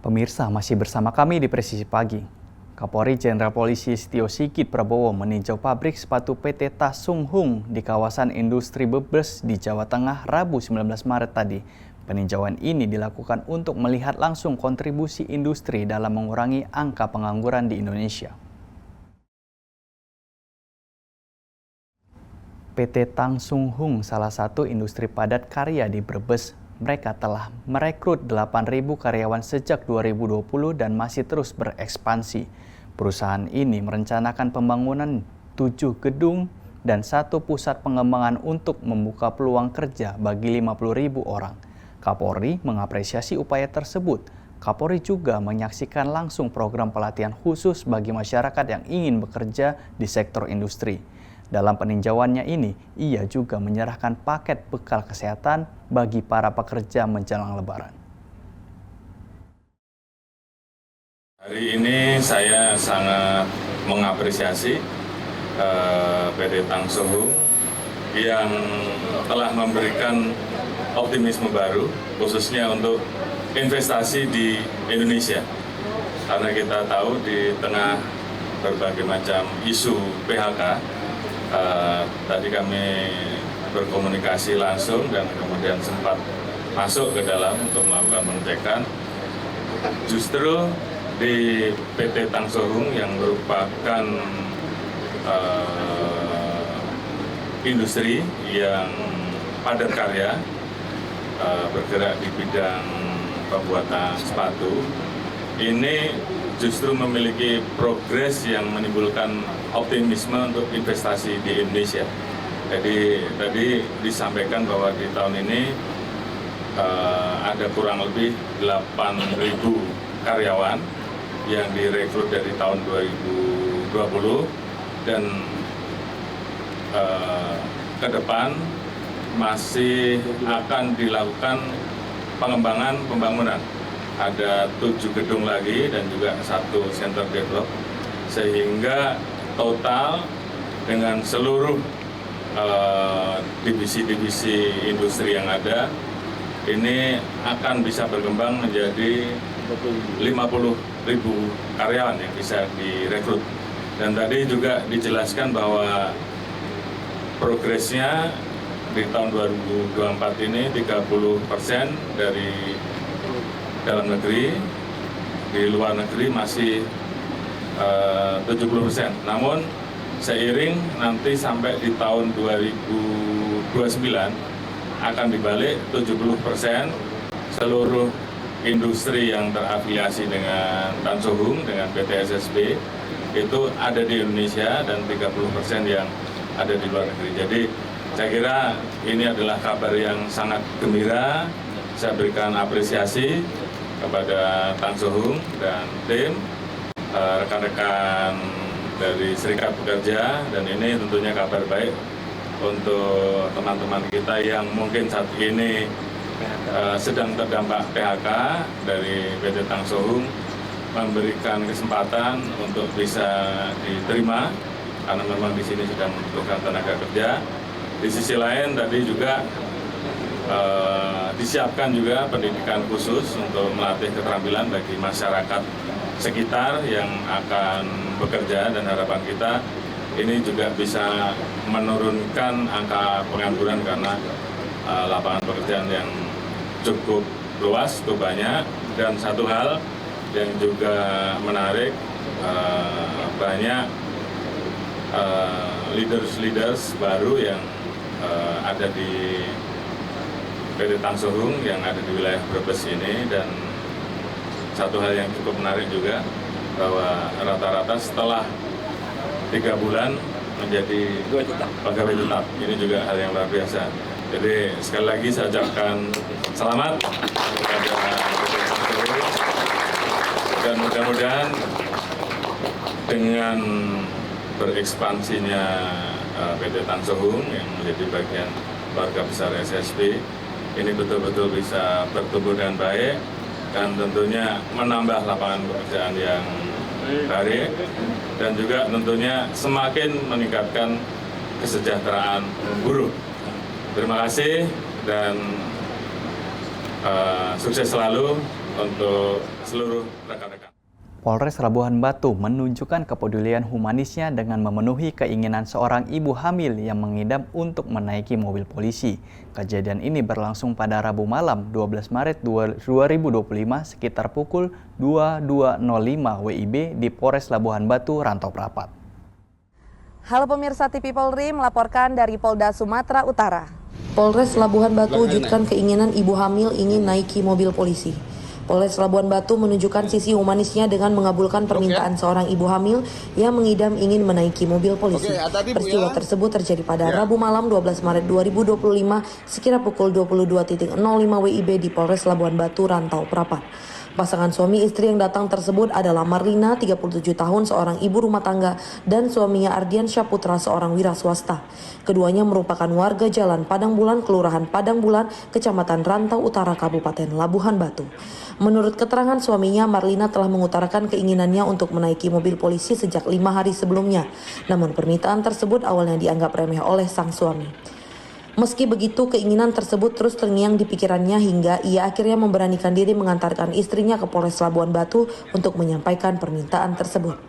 Pemirsa, masih bersama kami di Presisi Pagi. Kapolri Jenderal Polisi Setio Sigit Prabowo meninjau pabrik sepatu PT Tasung Hung di kawasan industri Brebes di Jawa Tengah Rabu 19 Maret tadi. Peninjauan ini dilakukan untuk melihat langsung kontribusi industri dalam mengurangi angka pengangguran di Indonesia. PT Tasung Hung, salah satu industri padat karya di Brebes, mereka telah merekrut 8.000 karyawan sejak 2020 dan masih terus berekspansi. Perusahaan ini merencanakan pembangunan 7 gedung dan 1 pusat pengembangan untuk membuka peluang kerja bagi 50.000 orang. Kapolri mengapresiasi upaya tersebut. Kapolri juga menyaksikan langsung program pelatihan khusus bagi masyarakat yang ingin bekerja di sektor industri. Dalam peninjauannya ini, ia juga menyerahkan paket bekal kesehatan bagi para pekerja menjelang Lebaran. Hari ini saya sangat mengapresiasi PT Tasung Hung yang telah memberikan optimisme baru, khususnya untuk investasi di Indonesia. Karena kita tahu di tengah berbagai macam isu PHK, tadi kami berkomunikasi langsung dan kemudian sempat masuk ke dalam untuk melakukan pengecekan. Justru di PT Tasung Hung yang merupakan industri yang padat karya, bergerak di bidang pembuatan sepatu, ini justru memiliki progres yang menimbulkan optimisme untuk investasi di Indonesia. Jadi tadi disampaikan bahwa di tahun ini ada kurang lebih 8.000 karyawan yang direkrut dari tahun 2020 dan ke depan masih akan dilakukan pengembangan pembangunan. Ada 7 gedung lagi dan juga 1 center develop, sehingga total dengan seluruh divisi-divisi industri yang ada ini akan bisa berkembang menjadi 50.000 karyawan yang bisa direkrut. Dan tadi juga dijelaskan bahwa progresnya di tahun 2024 ini 30% dari dalam negeri, di luar negeri masih 70%. Namun seiring nanti sampai di tahun 2029 akan dibalik 70% seluruh industri yang terafiliasi dengan Tasung Hung, dengan PT SSB itu ada di Indonesia dan 30% yang ada di luar negeri. Jadi saya kira ini adalah kabar yang sangat gembira. Saya berikan apresiasi kepada Tasung Hung dan tim, rekan-rekan dari Serikat Pekerja, dan ini tentunya kabar baik untuk teman-teman kita yang mungkin saat ini sedang terdampak PHK dari PT Tasung Hung, memberikan kesempatan untuk bisa diterima karena memang di sini sudah membutuhkan tenaga kerja. Di sisi lain tadi juga disiapkan juga pendidikan khusus untuk melatih keterampilan bagi masyarakat sekitar yang akan bekerja, dan harapan kita ini juga bisa menurunkan angka pengangguran karena lapangan pekerjaan yang cukup luas, cukup banyak. Dan satu hal yang juga menarik, banyak leaders baru yang ada di PT Tasung Hung yang ada di wilayah Brebes ini. Dan satu hal yang cukup menarik juga bahwa rata-rata setelah 3 bulan menjadi pegawai tetap. Ini juga hal yang luar biasa. Jadi sekali lagi saya ucapkan selamat kepada PT Tasung Hung, dan mudah-mudahan dengan berekspansinya PT Tasung Hung yang menjadi bagian keluarga besar SSB ini betul-betul bisa bertumbuh dengan baik dan tentunya menambah lapangan pekerjaan yang baik, dan juga tentunya semakin meningkatkan kesejahteraan buruh. Terima kasih dan sukses selalu untuk seluruh rekan-rekan. Polres Labuhan Batu menunjukkan kepedulian humanisnya dengan memenuhi keinginan seorang ibu hamil yang mengidam untuk menaiki mobil polisi. Kejadian ini berlangsung pada Rabu malam 12 Maret 2025 sekitar pukul 22.05 WIB di Polres Labuhan Batu, Rantau Prapat. Halo pemirsa TV Polri melaporkan dari Polda Sumatera Utara. Polres Labuhan Batu wujudkan keinginan ibu hamil ingin naiki mobil polisi. Polres Labuhan Batu menunjukkan sisi humanisnya dengan mengabulkan permintaan seorang ibu hamil yang mengidam ingin menaiki mobil polisi. Peristiwa tersebut terjadi pada Rabu malam 12 Maret 2025 sekira pukul 22.05 WIB di Polres Labuhan Batu, Rantau Prapat. Pasangan suami istri yang datang tersebut adalah Marlina, 37 tahun, seorang ibu rumah tangga, dan suaminya Ardian Syaputra, seorang wira swasta. Keduanya merupakan warga Jalan Padang Bulan, Kelurahan Padang Bulan, Kecamatan Rantau Utara, Kabupaten Labuhan Batu. Menurut keterangan suaminya, Marlina telah mengutarakan keinginannya untuk menaiki mobil polisi sejak 5 hari sebelumnya. Namun permintaan tersebut awalnya dianggap remeh oleh sang suami. Meski begitu, keinginan tersebut terus terngiang di pikirannya hingga ia akhirnya memberanikan diri mengantarkan istrinya ke Polres Labuhan Batu untuk menyampaikan permintaan tersebut.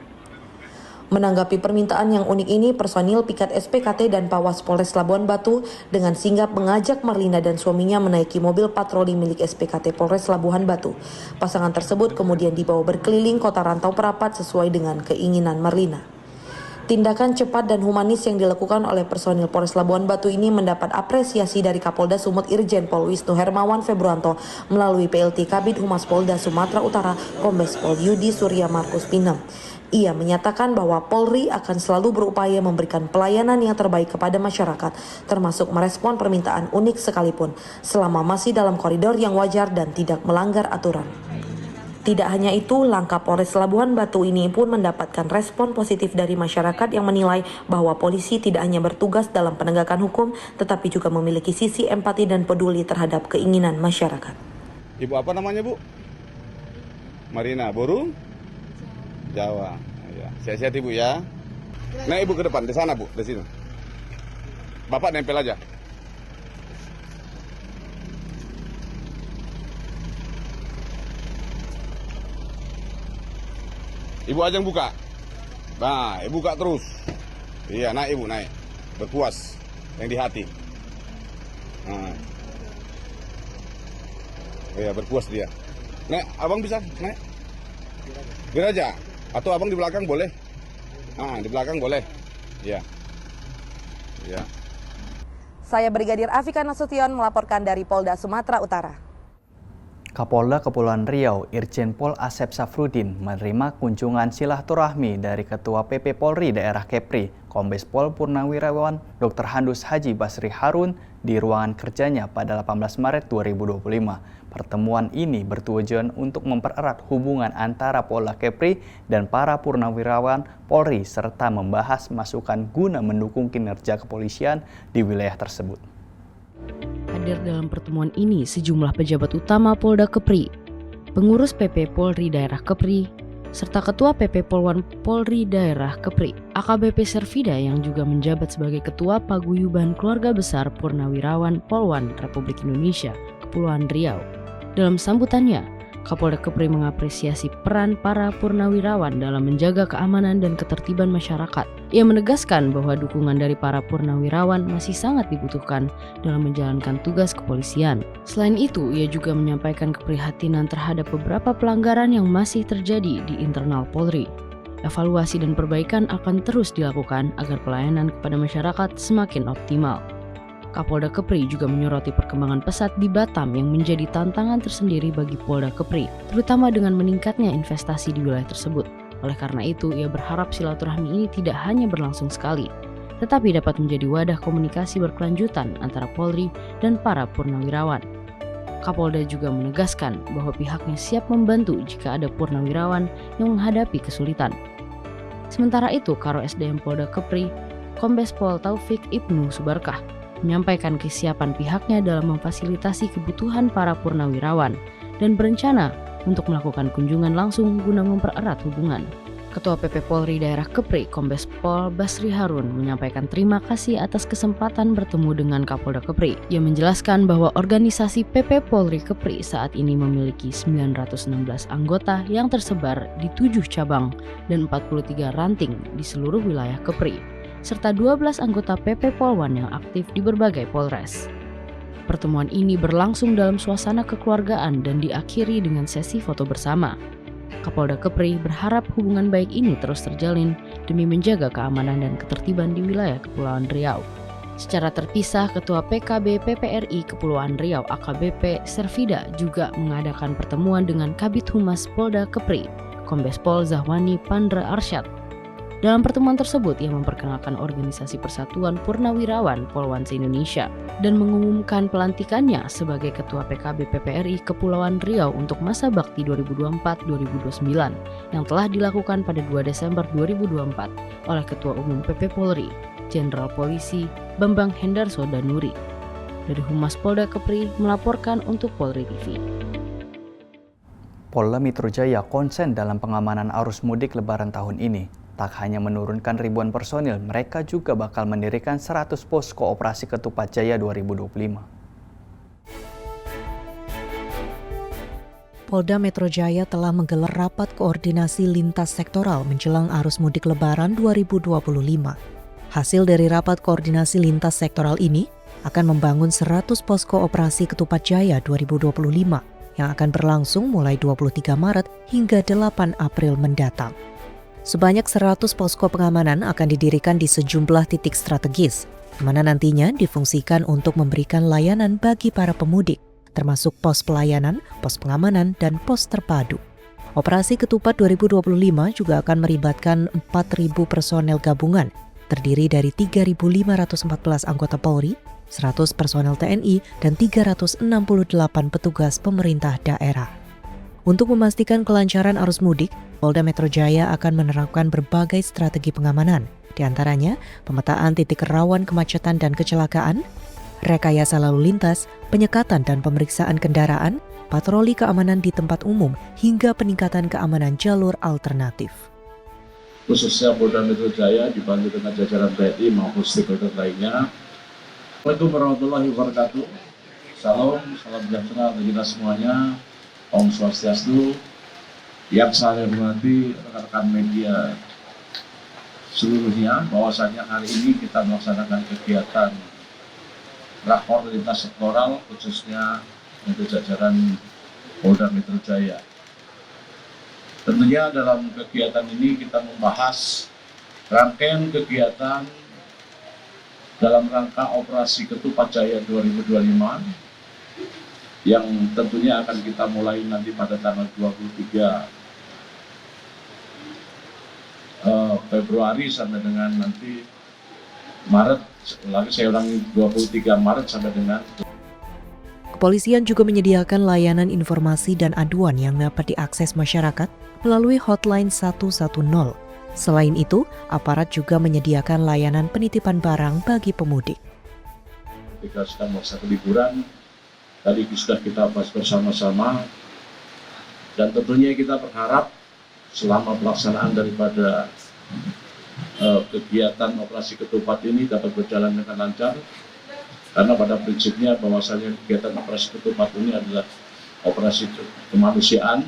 Menanggapi permintaan yang unik ini, personil Piket SPKT dan Pawas Polres Labuhan Batu dengan singgap mengajak Marlina dan suaminya menaiki mobil patroli milik SPKT Polres Labuhan Batu. Pasangan tersebut kemudian dibawa berkeliling kota Rantau Prapat sesuai dengan keinginan Marlina. Tindakan cepat dan humanis yang dilakukan oleh personil Polres Labuhan Batu ini mendapat apresiasi dari Kapolda Sumut Irjen Pol Wisnu Hermawan Februanto melalui PLT Kabid Humas Polda Sumatera Utara Kombes Pol Yudi Surya Markus Pinem. Ia menyatakan bahwa Polri akan selalu berupaya memberikan pelayanan yang terbaik kepada masyarakat, termasuk merespon permintaan unik sekalipun, selama masih dalam koridor yang wajar dan tidak melanggar aturan. Tidak hanya itu, langkah Polres Labuhan Batu ini pun mendapatkan respon positif dari masyarakat yang menilai bahwa polisi tidak hanya bertugas dalam penegakan hukum, tetapi juga memiliki sisi empati dan peduli terhadap keinginan masyarakat. Ibu apa namanya, Bu? Marina, Boru? Jawa. Ya. Sehat-sehat Ibu ya. Nah, Ibu ke depan, di sana Bu, di sini. Bapak nempel aja. Ibu aja yang buka. Nah, Ibu buka terus. Iya, naik Ibu, naik. Berpuas yang di hati. Nah. Iya, berpuas dia. Nek, Abang bisa naik? Biar aja. Atau Abang di belakang boleh? Nah, di belakang boleh. Iya. Iya. Saya Brigadir Afika Nasution melaporkan dari Polda Sumatera Utara. Kapolda Kepulauan Riau, Irjen Pol Asep Safrudin menerima kunjungan silaturahmi dari Ketua PP Polri Daerah Kepri, Kombes Pol Purnawirawan Dr. Handus Haji Basri Harun di ruangan kerjanya pada 18 Maret 2025. Pertemuan ini bertujuan untuk mempererat hubungan antara Polda Kepri dan para purnawirawan Polri serta membahas masukan guna mendukung kinerja kepolisian di wilayah tersebut. Hadir dalam pertemuan ini sejumlah pejabat utama Polda Kepri, pengurus PP Polri Daerah Kepri, serta Ketua PP Polwan Polri Daerah Kepri, AKBP Servida yang juga menjabat sebagai Ketua Paguyuban Keluarga Besar Purnawirawan Polwan Republik Indonesia, Kepulauan Riau. Dalam sambutannya, Kapolda Kepri mengapresiasi peran para purnawirawan dalam menjaga keamanan dan ketertiban masyarakat. Ia menegaskan bahwa dukungan dari para purnawirawan masih sangat dibutuhkan dalam menjalankan tugas kepolisian. Selain itu, ia juga menyampaikan keprihatinan terhadap beberapa pelanggaran yang masih terjadi di internal Polri. Evaluasi dan perbaikan akan terus dilakukan agar pelayanan kepada masyarakat semakin optimal. Kapolda Kepri juga menyoroti perkembangan pesat di Batam yang menjadi tantangan tersendiri bagi Polda Kepri, terutama dengan meningkatnya investasi di wilayah tersebut. Oleh karena itu, ia berharap silaturahmi ini tidak hanya berlangsung sekali, tetapi dapat menjadi wadah komunikasi berkelanjutan antara Polri dan para purnawirawan. Kapolda juga menegaskan bahwa pihaknya siap membantu jika ada purnawirawan yang menghadapi kesulitan. Sementara itu, Karo SDM Polda Kepri, Kombes Pol Taufik Ibnu Subarkah, menyampaikan kesiapan pihaknya dalam memfasilitasi kebutuhan para purnawirawan dan berencana untuk melakukan kunjungan langsung guna mempererat hubungan. Ketua PP Polri Daerah Kepri, Kombes Pol Basri Harun, menyampaikan terima kasih atas kesempatan bertemu dengan Kapolda Kepri. Ia menjelaskan bahwa organisasi PP Polri Kepri saat ini memiliki 916 anggota yang tersebar di 7 cabang dan 43 ranting di seluruh wilayah Kepri, serta 12 anggota PP Polwan yang aktif di berbagai Polres. Pertemuan ini berlangsung dalam suasana kekeluargaan dan diakhiri dengan sesi foto bersama. Kapolda Kepri berharap hubungan baik ini terus terjalin demi menjaga keamanan dan ketertiban di wilayah Kepulauan Riau. Secara terpisah, Ketua PKB PPRI Kepulauan Riau AKBP Servida juga mengadakan pertemuan dengan Kabid Humas Polda Kepri, Kombes Pol Zahwani Pandra Arsyad. Dalam pertemuan tersebut, ia memperkenalkan Organisasi Persatuan Purnawirawan Polwan se-Indonesia dan mengumumkan pelantikannya sebagai Ketua PKB PPRI Kepulauan Riau untuk masa bakti 2024-2029 yang telah dilakukan pada 2 Desember 2024 oleh Ketua Umum PP Polri, Jenderal Polisi Bambang Hendarso Danuri. Dari Humas Polda Kepri melaporkan untuk Polri TV. Polda Metro Jaya konsen dalam pengamanan arus mudik Lebaran tahun ini. Tak hanya menurunkan ribuan personil, mereka juga bakal mendirikan 100 posko operasi Ketupat Jaya 2025. Polda Metro Jaya telah menggelar rapat koordinasi lintas sektoral menjelang arus mudik Lebaran 2025. Hasil dari rapat koordinasi lintas sektoral ini akan membangun 100 posko operasi Ketupat Jaya 2025 yang akan berlangsung mulai 23 Maret hingga 8 April mendatang. Sebanyak 100 posko pengamanan akan didirikan di sejumlah titik strategis, di mana nantinya difungsikan untuk memberikan layanan bagi para pemudik, termasuk pos pelayanan, pos pengamanan, dan pos terpadu. Operasi Ketupat 2025 juga akan melibatkan 4.000 personel gabungan, terdiri dari 3.514 anggota Polri, 100 personel TNI, dan 368 petugas pemerintah daerah. Untuk memastikan kelancaran arus mudik, Polda Metro Jaya akan menerapkan berbagai strategi pengamanan, di antaranya pemetaan titik rawan kemacetan dan kecelakaan, rekayasa lalu lintas, penyekatan dan pemeriksaan kendaraan, patroli keamanan di tempat umum, hingga peningkatan keamanan jalur alternatif. Khususnya Polda Metro Jaya dibantu dengan jajaran TNI maupun stakeholder lainnya. Assalamualaikum warahmatullahi wabarakatuh. Salam sejahtera bagi kita semuanya. Om Swastiastu. Yang saya hormati rekan-rekan media seluruhnya, bahwasanya hari ini kita melaksanakan kegiatan rakor lintas sektoral khususnya untuk jajaran Polda Metro Jaya. Tentunya dalam kegiatan ini kita membahas rangkaian kegiatan dalam rangka operasi Ketupat Jaya 2025 yang tentunya akan kita mulai nanti pada tanggal 23 Februari sampai dengan nanti Maret, lagi saya ulangi 23 Maret sampai dengan. Kepolisian juga menyediakan layanan informasi dan aduan yang dapat diakses masyarakat melalui hotline 110. Selain itu, aparat juga menyediakan layanan penitipan barang bagi pemudik. Kita sedang masa liburan, tadi sudah kita bahas bersama-sama, dan tentunya kita berharap selama pelaksanaan daripada kegiatan operasi Ketupat ini dapat berjalan dengan lancar, karena pada prinsipnya bahwasanya kegiatan operasi Ketupat ini adalah operasi kemanusiaan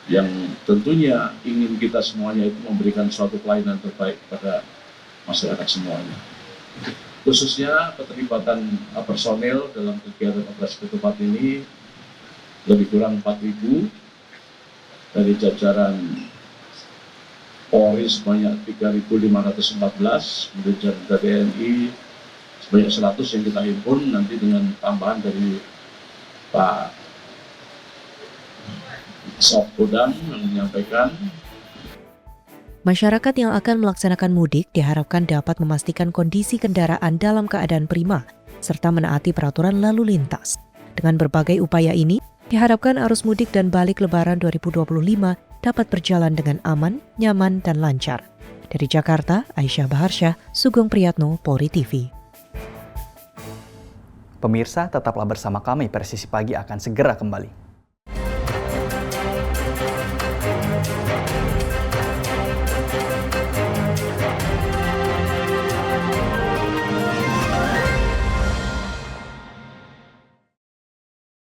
yang tentunya ingin kita semuanya itu memberikan suatu pelayanan terbaik pada masyarakat semuanya. Khususnya keterlibatan personel dalam kegiatan operasi Ketupat ini lebih kurang 4.000 dari jajaran Polri sebanyak 3.514, kemudian jajaran TNI sebanyak 100 yang kita himpun, nanti dengan tambahan dari Pak Sopodam yang menyampaikan. Masyarakat yang akan melaksanakan mudik diharapkan dapat memastikan kondisi kendaraan dalam keadaan prima, serta menaati peraturan lalu lintas. Dengan berbagai upaya ini, diharapkan arus mudik dan balik Lebaran 2025 dapat berjalan dengan aman, nyaman, dan lancar. Dari Jakarta, Aisyah Baharsyah, Sugeng Priyatno, Polri TV. Pemirsa, tetaplah bersama kami, Persisi Pagi akan segera kembali.